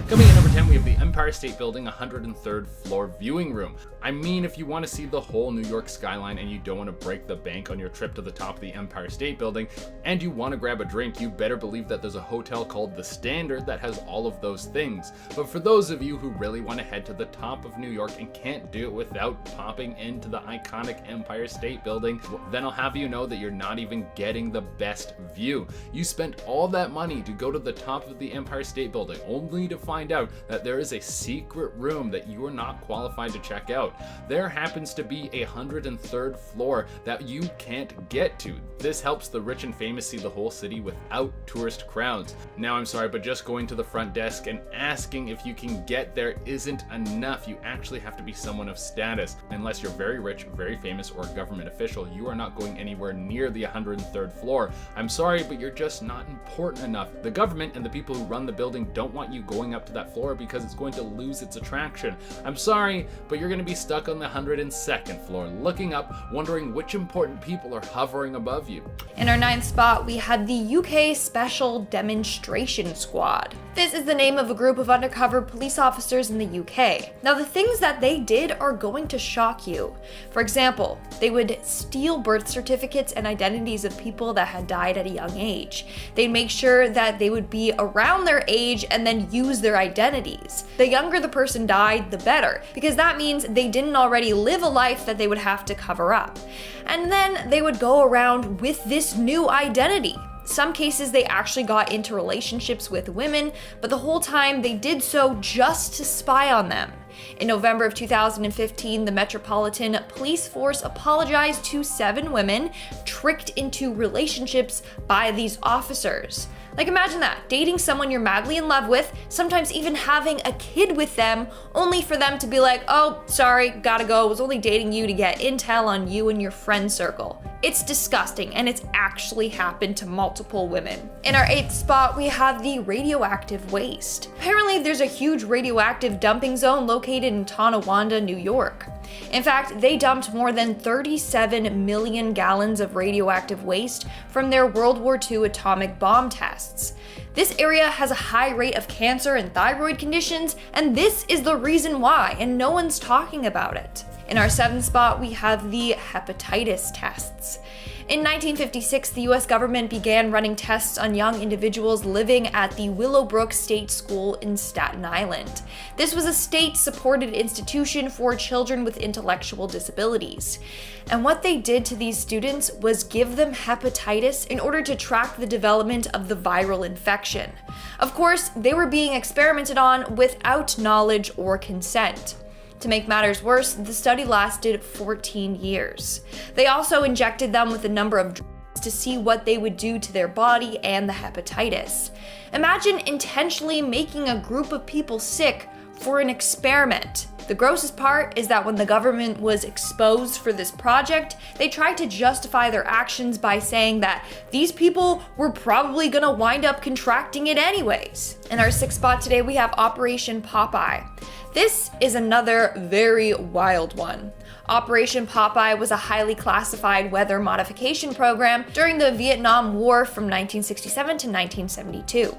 Coming in number 10, we have the Empire State Building 103rd floor viewing room. I mean, if you want to see the whole New York skyline and you don't want to break the bank on your trip to the top of the Empire State Building, and you want to grab a drink, you better believe that there's a hotel called The Standard that has all of those things. But for those of you who really want to head to the top of New York and can't do it without popping into the iconic Empire State Building, then I'll have you know that you're not even getting the best view. You spent all that money to go to the top of the Empire State Building, only to find out that there is a secret room that you are not qualified to check out. There happens to be a 103rd floor that you can't get to. This helps the rich and famous see the whole city without tourist crowds. Now I'm sorry, but just going to the front desk and asking if you can get there isn't enough. You actually have to be someone of status. Unless you're very rich, very famous, or a government official, you are not going anywhere near the 103rd floor. I'm sorry, but you're just not important enough. The government and the people who run the building don't want you going up to that floor because it's going to lose its attraction. I'm sorry, but you're going to be stuck on the 102nd floor, looking up, wondering which important people are hovering above you. In our 9th spot, we had the UK Special Demonstration Squad. This is the name of a group of undercover police officers in the UK. Now, the things that they did are going to shock you. For example, they would steal birth certificates and identities of people that had died at a young age. They'd make sure that they would be around their age and then use their identities. The younger the person died, the better, because that means they didn't already live a life that they would have to cover up. And then they would go around with this new identity. Some cases they actually got into relationships with women, but the whole time they did so just to spy on them. In November of 2015, the Metropolitan Police Force apologized to 7 women tricked into relationships by these officers. Like, imagine that, dating someone you're madly in love with, sometimes even having a kid with them, only for them to be like, oh, sorry, gotta go, was only dating you to get intel on you and your friend circle. It's disgusting, and it's actually happened to multiple women. In our 8th spot, we have the radioactive waste. Apparently, there's a huge radioactive dumping zone located in Tonawanda, New York. In fact, they dumped more than 37 million gallons of radioactive waste from their World War II atomic bomb tests. This area has a high rate of cancer and thyroid conditions, and this is the reason why, and no one's talking about it. In our 7th spot, we have the hepatitis tests. In 1956, the US government began running tests on young individuals living at the Willowbrook State School in Staten Island. This was a state-supported institution for children with intellectual disabilities. And what they did to these students was give them hepatitis in order to track the development of the viral infection. Of course, they were being experimented on without knowledge or consent. To make matters worse, the study lasted 14 years. They also injected them with a number of drugs to see what they would do to their body and the hepatitis. Imagine intentionally making a group of people sick for an experiment. The grossest part is that when the government was exposed for this project, they tried to justify their actions by saying that these people were probably gonna wind up contracting it anyways. In our 6th spot today, we have Operation Popeye. This is another very wild one. Operation Popeye was a highly classified weather modification program during the Vietnam War from 1967 to 1972.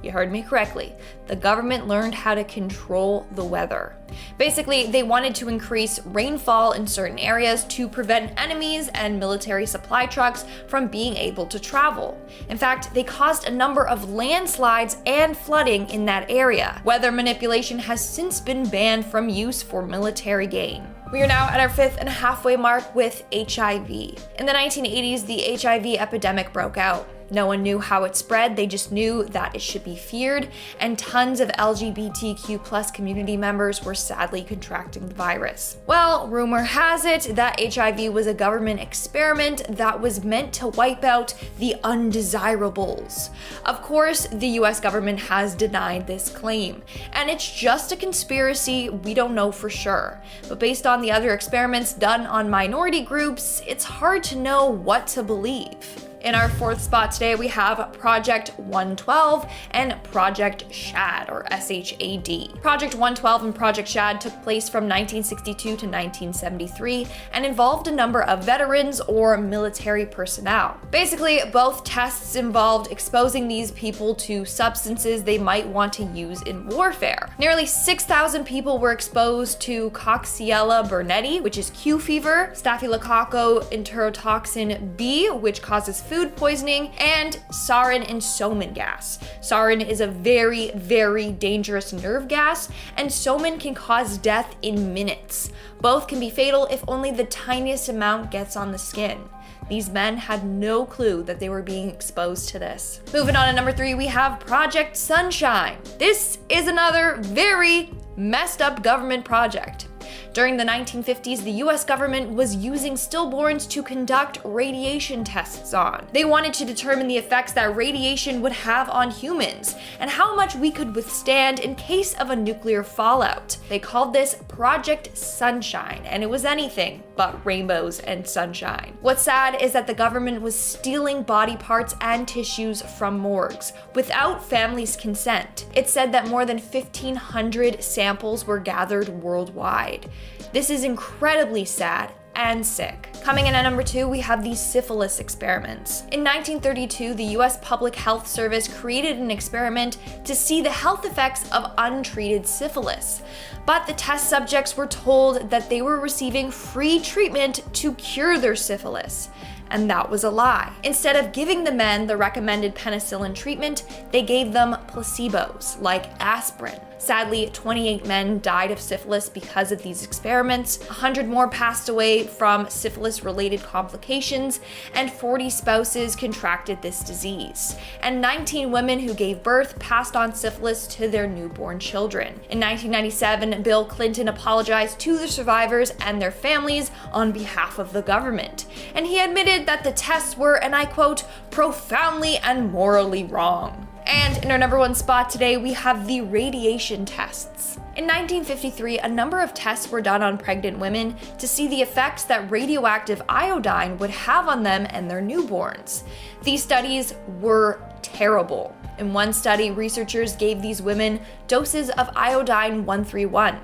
You heard me correctly. The government learned how to control the weather. Basically, they wanted to increase rainfall in certain areas to prevent enemies and military supply trucks from being able to travel. In fact, they caused a number of landslides and flooding in that area. Weather manipulation has since been banned from use for military gain. We are now at our 5th and halfway mark with HIV. In the 1980s, the HIV epidemic broke out. No one knew how it spread, they just knew that it should be feared, and tons of LGBTQ+ community members were sadly contracting the virus. Well, rumor has it that HIV was a government experiment that was meant to wipe out the undesirables. Of course, the US government has denied this claim, and it's just a conspiracy, we don't know for sure. But based on the other experiments done on minority groups, it's hard to know what to believe. In our fourth spot today, we have Project 112 and Project Shad, or SHAD. Project 112 and Project Shad took place from 1962 to 1973 and involved a number of veterans or military personnel. Basically, both tests involved exposing these people to substances they might want to use in warfare. Nearly 6,000 people were exposed to Coxiella burnetii, which is Q fever, Staphylococcus enterotoxin B, which causes food poisoning, and sarin and soman gas. Sarin is a very, very dangerous nerve gas, and soman can cause death in minutes. Both can be fatal if only the tiniest amount gets on the skin. These men had no clue that they were being exposed to this. Moving on to number 3, we have Project Sunshine. This is another very messed up government project. During the 1950s, the US government was using stillborns to conduct radiation tests on. They wanted to determine the effects that radiation would have on humans and how much we could withstand in case of a nuclear fallout. They called this Project Sunshine, and it was anything but rainbows and sunshine. What's sad is that the government was stealing body parts and tissues from morgues without families' consent. It said that more than 1,500 samples were gathered worldwide. This is incredibly sad and sick. Coming in at number 2, we have the syphilis experiments. In 1932, the US Public Health Service created an experiment to see the health effects of untreated syphilis. But the test subjects were told that they were receiving free treatment to cure their syphilis. And that was a lie. Instead of giving the men the recommended penicillin treatment, they gave them placebos, like aspirin. Sadly, 28 men died of syphilis because of these experiments, 100 more passed away from syphilis-related complications, and 40 spouses contracted this disease. And 19 women who gave birth passed on syphilis to their newborn children. In 1997, Bill Clinton apologized to the survivors and their families on behalf of the government. And he admitted that the tests were, and I quote, profoundly and morally wrong. And in our number 1 spot today, we have the radiation tests. In 1953, a number of tests were done on pregnant women to see the effects that radioactive iodine would have on them and their newborns. These studies were terrible. In one study, researchers gave these women doses of iodine 131.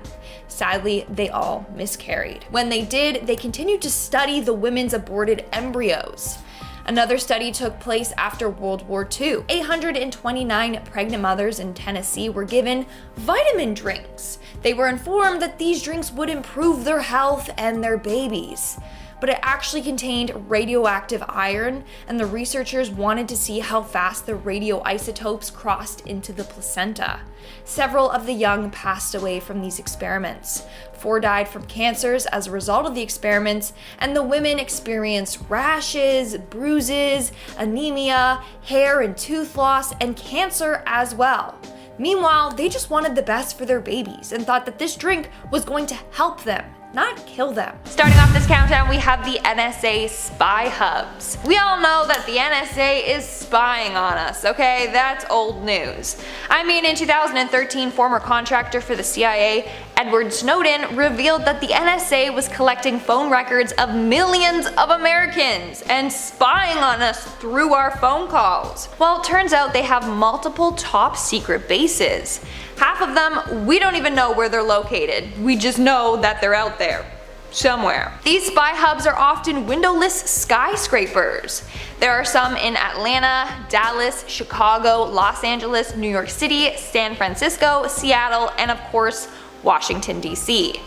Sadly, they all miscarried. When they did, they continued to study the women's aborted embryos. Another study took place after World War II. 829 pregnant mothers in Tennessee were given vitamin drinks. They were informed that these drinks would improve their health and their babies. But it actually contained radioactive iron, and the researchers wanted to see how fast the radioisotopes crossed into the placenta. Several of the young passed away from these experiments. 4 died from cancers as a result of the experiments, and the women experienced rashes, bruises, anemia, hair and tooth loss, and cancer as well. Meanwhile, they just wanted the best for their babies and thought that this drink was going to help them, not kill them. Starting off this countdown, we have the NSA spy hubs. We all know that the NSA is spying on us, okay? That's old news. I mean, in 2013, former contractor for the CIA, Edward Snowden, revealed that the NSA was collecting phone records of millions of Americans and spying on us through our phone calls. Well, it turns out they have multiple top secret bases. Half of them, we don't even know where they're located. We just know that they're out there, somewhere. These spy hubs are often windowless skyscrapers. There are some in Atlanta, Dallas, Chicago, Los Angeles, New York City, San Francisco, Seattle, and of course, Washington, D.C.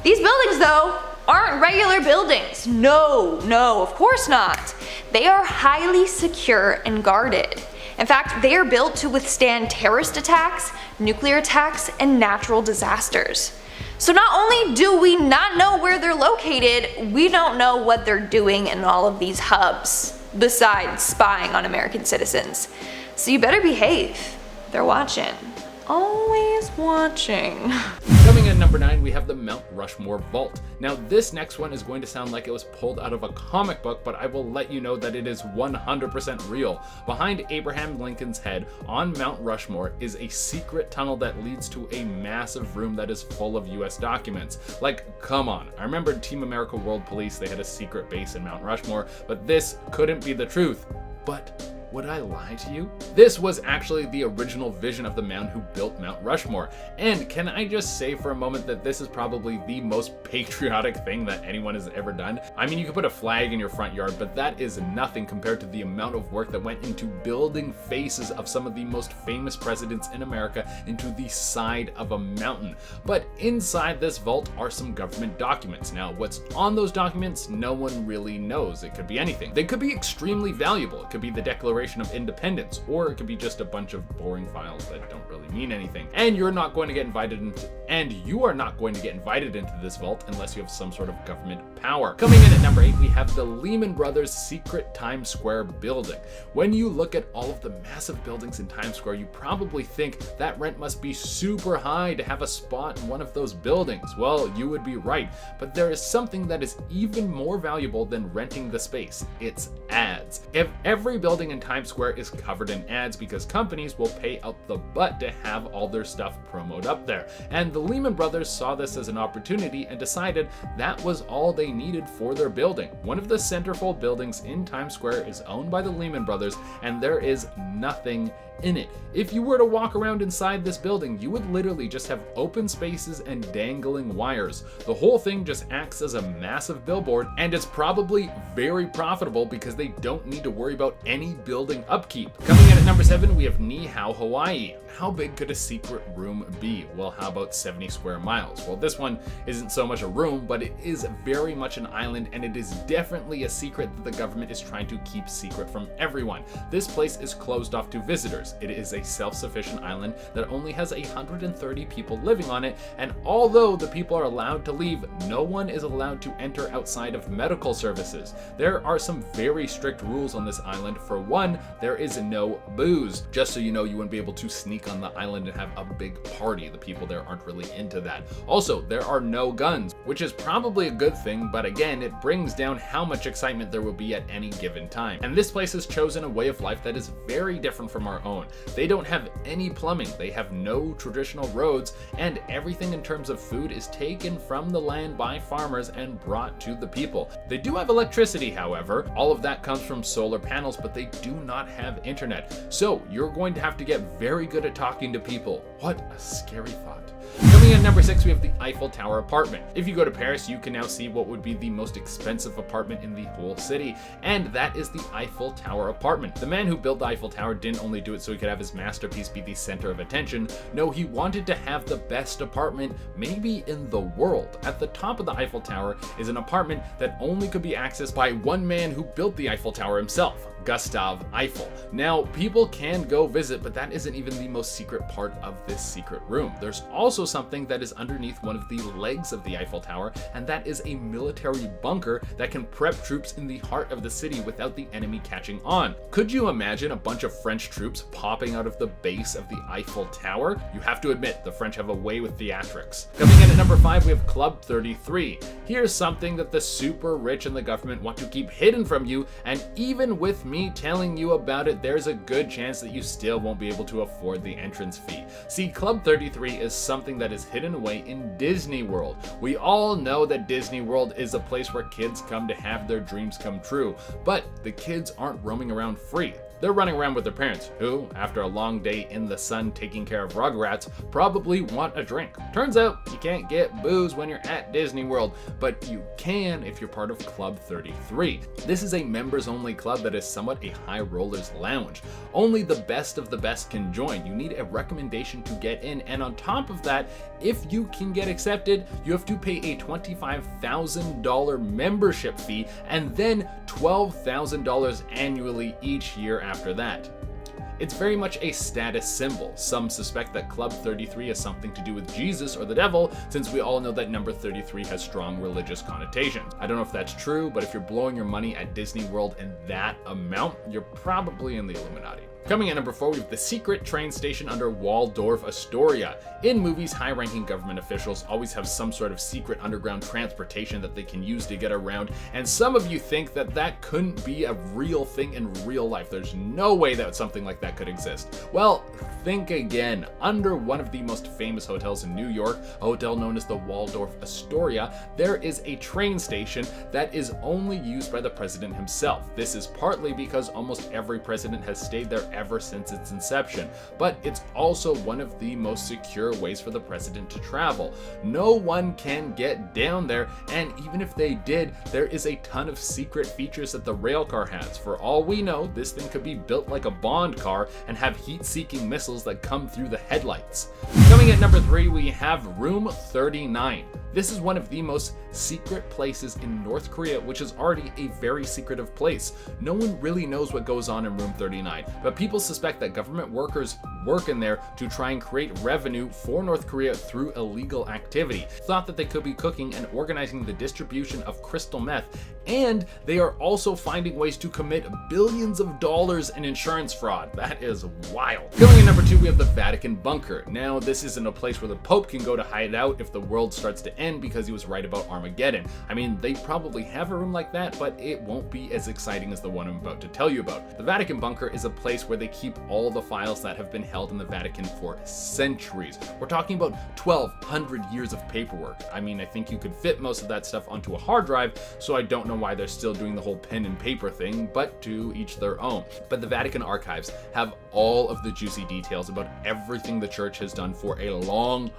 These buildings, though, aren't regular buildings. No, of course not. They are highly secure and guarded. In fact, they are built to withstand terrorist attacks, nuclear attacks, and natural disasters. So not only do we not know where they're located, we don't know what they're doing in all of these hubs, besides spying on American citizens. So you better behave. They're watching. Always watching. Coming in number 9, we have the Mount Rushmore Vault. Now this next one is going to sound like it was pulled out of a comic book, but I will let you know that it is 100% real. Behind Abraham Lincoln's head on Mount Rushmore is a secret tunnel that leads to a massive room that is full of US documents. Like, come on. I remember Team America World Police, they had a secret base in Mount Rushmore, but this couldn't be the truth. But would I lie to you? This was actually the original vision of the man who built Mount Rushmore. And can I just say for a moment that this is probably the most patriotic thing that anyone has ever done? I mean, you could put a flag in your front yard, but that is nothing compared to the amount of work that went into building faces of some of the most famous presidents in America into the side of a mountain. But inside this vault are some government documents. Now, what's on those documents, no one really knows. It could be anything. They could be extremely valuable. It could be the Declaration of Independence, or it could be just a bunch of boring files that don't really mean anything. And you are not going to get invited into this vault unless you have some sort of government power. Coming in at number 8, we have the Lehman Brothers secret Times Square building. When you look at all of the massive buildings in Times Square, you probably think that rent must be super high to have a spot in one of those buildings. Well, you would be right, but there is something that is even more valuable than renting the space. It's ads. If every building in Times Square is covered in ads because companies will pay out the butt to have all their stuff promoted up there. And the Lehman Brothers saw this as an opportunity and decided that was all they needed for their building. One of the centerfold buildings in Times Square is owned by the Lehman Brothers, and there is nothing in it. If you were to walk around inside this building, you would literally just have open spaces and dangling wires. The whole thing just acts as a massive billboard, and it's probably very profitable because they don't need to worry about any building upkeep. Coming in at number 7, we have Niihau, Hawaii. How big could a secret room be? Well, how about 70 square miles? Well, this one isn't so much a room, but it is very much an island, and it is definitely a secret that the government is trying to keep secret from everyone. This place is closed off to visitors. It is a self-sufficient island that only has 130 people living on it, and although the people are allowed to leave, no one is allowed to enter outside of medical services. There are some very strict rules on this island. For one, there is no booze. Just so you know, you wouldn't be able to sneak on the island and have a big party. The people there aren't really into that. Also, there are no guns, which is probably a good thing, but again, it brings down how much excitement there will be at any given time. And this place has chosen a way of life that is very different from our own. They don't have any plumbing, they have no traditional roads, and everything in terms of food is taken from the land by farmers and brought to the people. They do have electricity, however. All of that comes from solar panels, but they do not have internet. So you're going to have to get very good at talking to people. What a scary thought. Coming in at number 6, we have the Eiffel Tower apartment. If you go to Paris, you can now see what would be the most expensive apartment in the whole city, and that is the Eiffel Tower apartment. The man who built the Eiffel Tower didn't only do it so he could have his masterpiece be the center of attention. No, he wanted to have the best apartment maybe in the world. At the top of the Eiffel Tower is an apartment that only could be accessed by one man who built the Eiffel Tower himself, Gustave Eiffel. Now, people can go visit, but that isn't even the most secret part of this secret room. There's also something that is underneath one of the legs of the Eiffel Tower, and that is a military bunker that can prep troops in the heart of the city without the enemy catching on. Could you imagine a bunch of French troops popping out of the base of the Eiffel Tower? You have to admit, the French have a way with theatrics. Coming in at number 5, we have Club 33. Here's something that the super rich and the government want to keep hidden from you, and even with me telling you about it, there's a good chance that you still won't be able to afford the entrance fee. See, Club 33 is something that is hidden away in Disney World. We all know that Disney World is a place where kids come to have their dreams come true, but the kids aren't roaming around free. They're running around with their parents, who, after a long day in the sun taking care of Rugrats, probably want a drink. Turns out, you can't get booze when you're at Disney World, but you can if you're part of Club 33. This is a members-only club that is somewhat a high rollers lounge. Only the best of the best can join. You need a recommendation to get in, and on top of that, if you can get accepted, you have to pay a $25,000 membership fee and then $12,000 annually each year after that. It's very much a status symbol. Some suspect that Club 33 has something to do with Jesus or the devil, since we all know that number 33 has strong religious connotations. I don't know if that's true, but if you're blowing your money at Disney World in that amount, you're probably in the Illuminati. Coming in number 4, we have the secret train station under Waldorf Astoria. In movies, high-ranking government officials always have some sort of secret underground transportation that they can use to get around, and some of you think that that couldn't be a real thing in real life. There's no way that something like that could exist. Well, think again. Under one of the most famous hotels in New York, a hotel known as the Waldorf Astoria, there is a train station that is only used by the president himself. This is partly because almost every president has stayed there ever since its inception, but it's also one of the most secure ways for the president to travel. No one can get down there, and even if they did, there is a ton of secret features that the rail car has. For all we know, this thing could be built like a Bond car and have heat-seeking missiles that come through the headlights. Coming at number 3, we have Room 39. This is one of the most secret places in North Korea, which is already a very secretive place. No one really knows what goes on in Room 39, but people suspect that government workers work in there to try and create revenue for North Korea through illegal activity. Thought that they could be cooking and organizing the distribution of crystal meth, and they are also finding ways to commit billions of dollars in insurance fraud. That is wild. Going in number 2, we have the Vatican bunker. Now, this isn't a place where the Pope can go to hide out if the world starts to end because he was right about Armageddon. I mean, they probably have a room like that, but it won't be as exciting as the one I'm about to tell you about. The Vatican bunker is a place where they keep all the files that have been held in the Vatican for centuries. We're talking about 1,200 years of paperwork. I mean, I think you could fit most of that stuff onto a hard drive, so I don't know why they're still doing the whole pen and paper thing, but to each their own. But the Vatican archives have all of the juicy details about everything the church has done for a long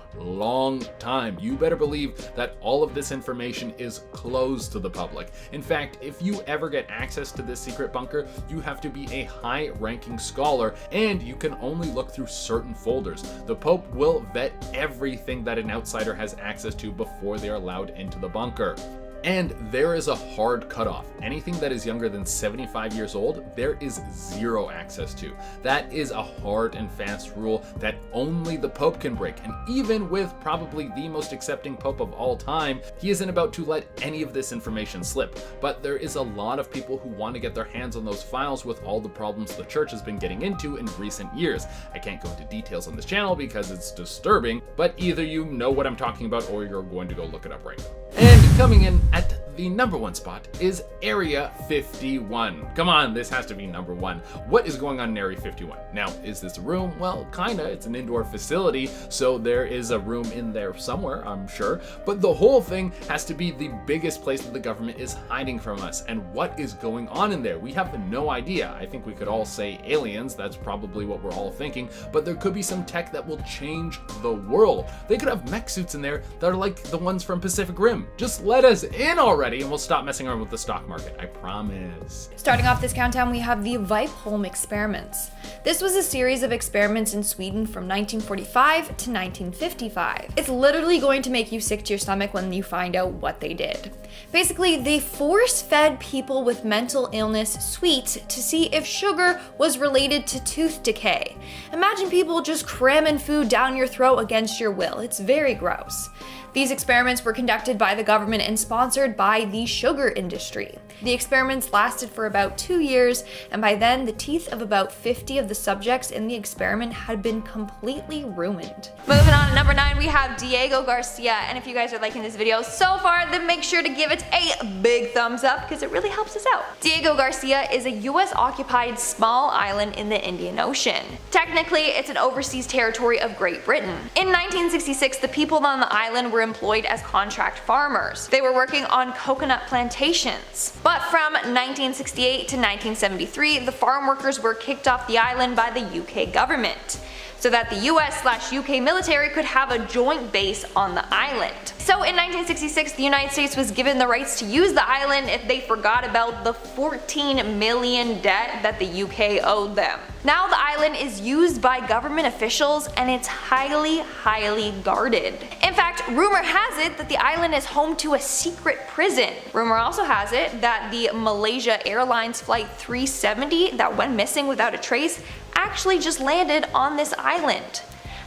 time. You better believe that all of this information is closed to the public. In fact, if you ever get access to this secret bunker, you have to be a high-ranking scholar, and you can only look through certain folders. The Pope will vet everything that an outsider has access to before they are allowed into the bunker. And there is a hard cutoff. Anything that is younger than 75 years old, there is zero access to. That is a hard and fast rule that only the Pope can break. And even with probably the most accepting Pope of all time, he isn't about to let any of this information slip. But there is a lot of people who want to get their hands on those files with all the problems the church has been getting into in recent years. I can't go into details on this channel because it's disturbing, but either you know what I'm talking about or you're going to go look it up right now. And coming in at the number 1 spot is Area 51. Come on, this has to be number 1. What is going on in Area 51? Now, is this a room? Well, kinda. It's an indoor facility, so there is a room in there somewhere, I'm sure. But the whole thing has to be the biggest place that the government is hiding from us. And what is going on in there? We have no idea. I think we could all say aliens. That's probably what we're all thinking. But there could be some tech that will change the world. They could have mech suits in there that are like the ones from Pacific Rim. Just let us in already and we'll stop messing around with the stock market. I promise. Starting off this countdown, we have the VIPE home experiments. This was a series of experiments in Sweden from 1945 to 1955. It's literally going to make you sick to your stomach when you find out what they did. Basically, they force-fed people with mental illness sweets to see if sugar was related to tooth decay. Imagine people just cramming food down your throat against your will. It's very gross. These experiments were conducted by the government and sponsored by the sugar industry. The experiments lasted for about 2 years, and by then, the teeth of about 50 of the subjects in the experiment had been completely ruined. Moving on to number 9, we have Diego Garcia, and if you guys are liking this video so far, then make sure to give it a big thumbs up because it really helps us out. Diego Garcia is a US-occupied small island in the Indian Ocean. Technically, it's an overseas territory of Great Britain. In 1966, the people on the island were employed as contract farmers. They were working on coconut plantations. But from 1968 to 1973, the farm workers were kicked off the island by the UK government, so that the US/UK military could have a joint base on the island. So in 1966, the United States was given the rights to use the island if they forgot about the $14 million debt that the UK owed them. Now the island is used by government officials and it's highly guarded. In fact, rumor has it that the island is home to a secret prison. Rumor also has it that the Malaysia Airlines Flight 370 that went missing without a trace actually just landed on this island.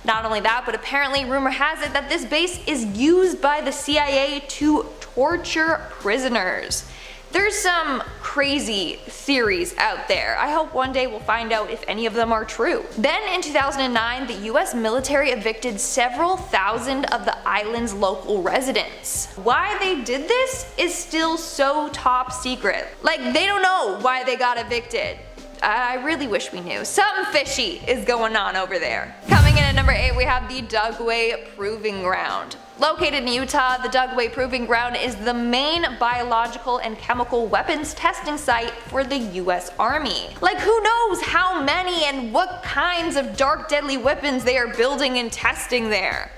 Not only that, but apparently rumor has it that this base is used by the CIA to torture prisoners. There's some crazy theories out there. I hope one day we'll find out if any of them are true. Then in 2009, the US military evicted several thousand of the island's local residents. Why they did this is still so top secret. Like, they don't know why they got evicted. I really wish we knew. Something fishy is going on over there. Coming in at number 8, we have the Dugway Proving Ground. Located in Utah, the Dugway Proving Ground is the main biological and chemical weapons testing site for the US Army. Like, who knows how many and what kinds of dark deadly weapons they are building and testing there.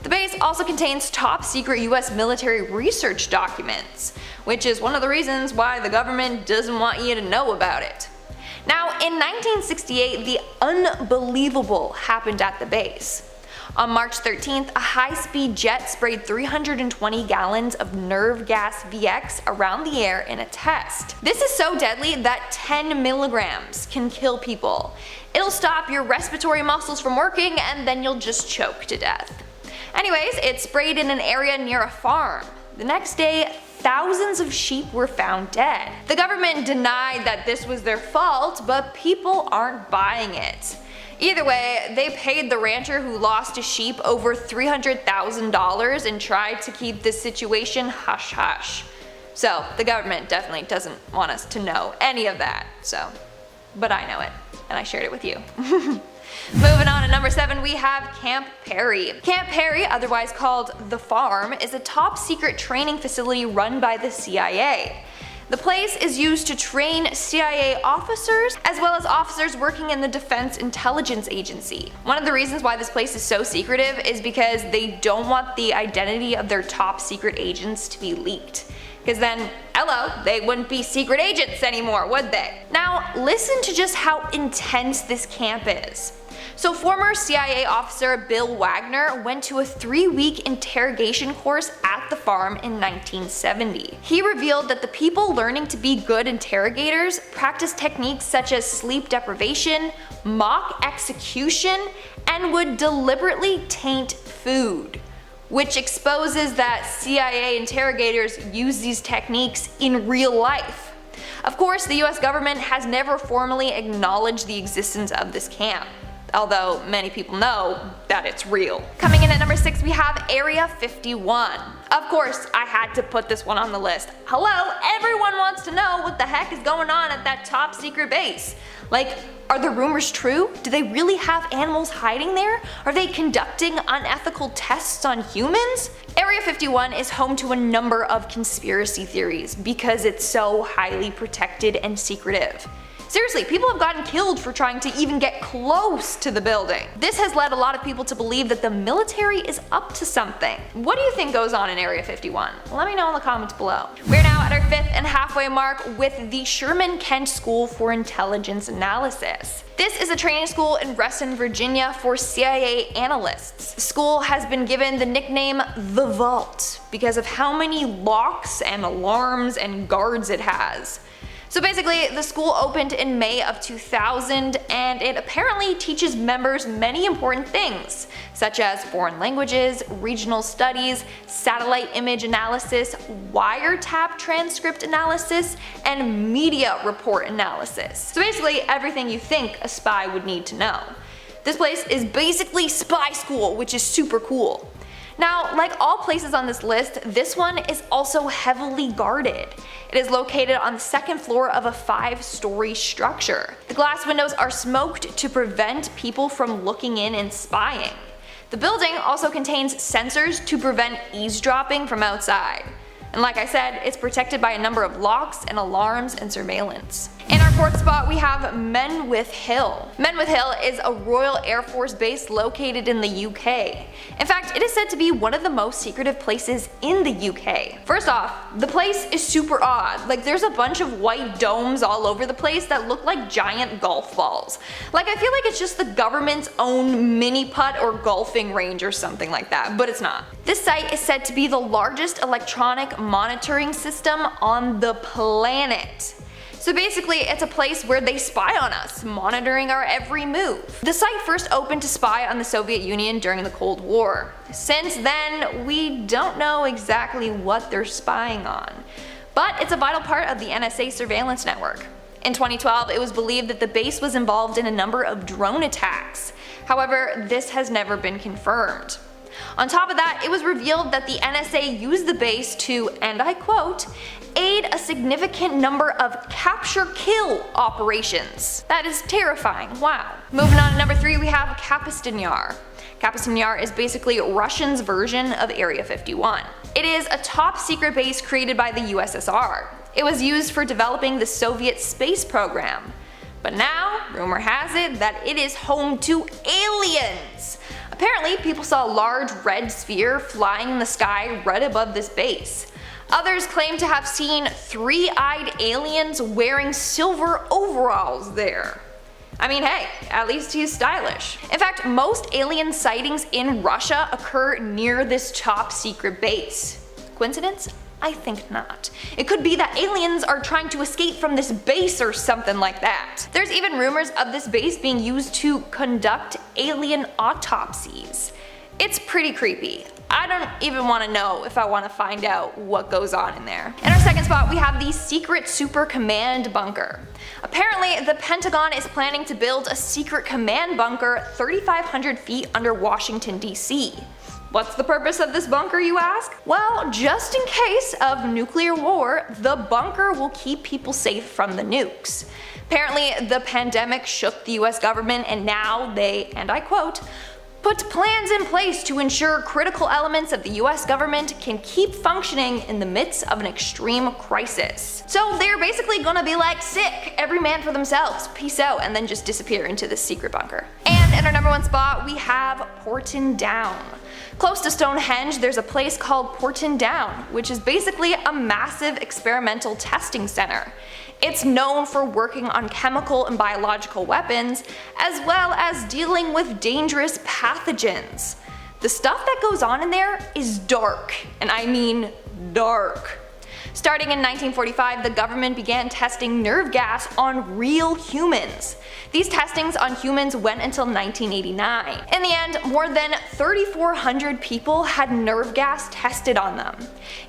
The base also contains top secret US military research documents, which is one of the reasons why the government doesn't want you to know about it. Now, in 1968, the unbelievable happened at the base. On March 13th, a high-speed jet sprayed 320 gallons of nerve gas VX around the air in a test. This is so deadly that 10 milligrams can kill people. It'll stop your respiratory muscles from working and then you'll just choke to death. Anyways, it sprayed in an area near a farm. The next day, thousands of sheep were found dead. The government denied that this was their fault, but people aren't buying it. Either way, they paid the rancher who lost a sheep over $300,000 and tried to keep this situation hush-hush. So the government definitely doesn't want us to know any of that, but I know it, and I shared it with you. Moving on to number 7, we have Camp Perry. Camp Perry, otherwise called The Farm, is a top secret training facility run by the CIA. The place is used to train CIA officers as well as officers working in the Defense Intelligence Agency. One of the reasons why this place is so secretive is because they don't want the identity of their top secret agents to be leaked. Because then, hello, they wouldn't be secret agents anymore, would they? Now, listen to just how intense this camp is. So former CIA officer Bill Wagner went to a 3-week interrogation course at the farm in 1970. He revealed that the people learning to be good interrogators practice techniques such as sleep deprivation, mock execution, and would deliberately taint food, which exposes that CIA interrogators use these techniques in real life. Of course, the US government has never formally acknowledged the existence of this camp, although many people know that it's real. Coming in at number 6, we have Area 51. Of course, I had to put this one on the list. Hello, everyone wants to know what the heck is going on at that top secret base. Like, are the rumors true? Do they really have animals hiding there? Are they conducting unethical tests on humans? Area 51 is home to a number of conspiracy theories because it's so highly protected and secretive. Seriously, people have gotten killed for trying to even get close to the building. This has led a lot of people to believe that the military is up to something. What do you think goes on in Area 51? Let me know in the comments below. We're now at our 5th and halfway mark with the Sherman Kent School for Intelligence Analysis. This is a training school in Reston, Virginia for CIA analysts. The school has been given the nickname The Vault because of how many locks and alarms and guards it has. So basically, the school opened in May of 2000 and it apparently teaches members many important things, such as foreign languages, regional studies, satellite image analysis, wiretap transcript analysis, and media report analysis. So basically everything you think a spy would need to know. This place is basically spy school, which is super cool. Now, like all places on this list, this one is also heavily guarded. It is located on the 2nd floor of a 5-story structure. The glass windows are smoked to prevent people from looking in and spying. The building also contains sensors to prevent eavesdropping from outside. And like I said, it's protected by a number of locks and alarms and surveillance. In our 4th spot, we have MenwithHill. MenwithHill is a Royal Air Force base located in the UK. In fact, it is said to be one of the most secretive places in the UK. First off, the place is super odd. Like, there's a bunch of white domes all over the place that look like giant golf balls. Like, I feel like it's just the government's own mini putt or golfing range or something like that, but it's not. This site is said to be the largest electronic monitoring system on the planet. So basically, it's a place where they spy on us, monitoring our every move. The site first opened to spy on the Soviet Union during the Cold War. Since then, we don't know exactly what they're spying on. but it's a vital part of the NSA surveillance network. In 2012, it was believed that the base was involved in a number of drone attacks. However, this has never been confirmed. On top of that, it was revealed that the NSA used the base to, and I quote, aid a significant number of capture-kill operations. That is terrifying, wow. Moving on to number 3, we have Capacitor. Capacitor is basically Russians' version of Area 51. It is a top secret base created by the USSR. It was used for developing the Soviet space program. But now, rumor has it that it is home to aliens. Apparently, people saw a large red sphere flying in the sky right above this base. Others claim to have seen three-eyed aliens wearing silver overalls there. I mean, hey, at least he's stylish. In fact, most alien sightings in Russia occur near this top secret base. Coincidence? I think not. It could be that aliens are trying to escape from this base or something like that. There's even rumors of this base being used to conduct alien autopsies. It's pretty creepy. I don't even want to know if I want to find out what goes on in there. In our second spot, we have the secret super command bunker. Apparently, the Pentagon is planning to build a secret command bunker 3,500 feet under Washington, D.C. What's the purpose of this bunker, you ask? Well, just in case of nuclear war, the bunker will keep people safe from the nukes. Apparently, the pandemic shook the US government and now they, and I quote, put plans in place to ensure critical elements of the US government can keep functioning in the midst of an extreme crisis. So they're basically gonna be like, sick, every man for themselves, peace out, and then just disappear into this secret bunker. And in our number 1 spot, we have Porton Down. Close to Stonehenge, there's a place called Porton Down, which is basically a massive experimental testing center. It's known for working on chemical and biological weapons, as well as dealing with dangerous pathogens. The stuff that goes on in there is dark, and I mean dark. Starting in 1945, the government began testing nerve gas on real humans. These testings on humans went until 1989. In the end, more than 3,400 people had nerve gas tested on them.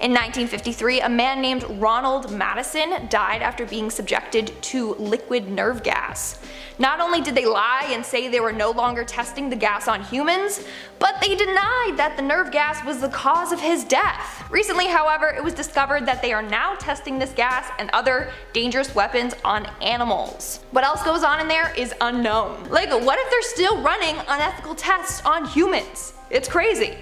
In 1953, a man named Ronald Madison died after being subjected to liquid nerve gas. Not only did they lie and say they were no longer testing the gas on humans, but they denied that the nerve gas was the cause of his death. Recently, however, it was discovered that they are now testing this gas and other dangerous weapons on animals. What else goes on in there is unknown. Like, what if they're still running unethical tests on humans? It's crazy.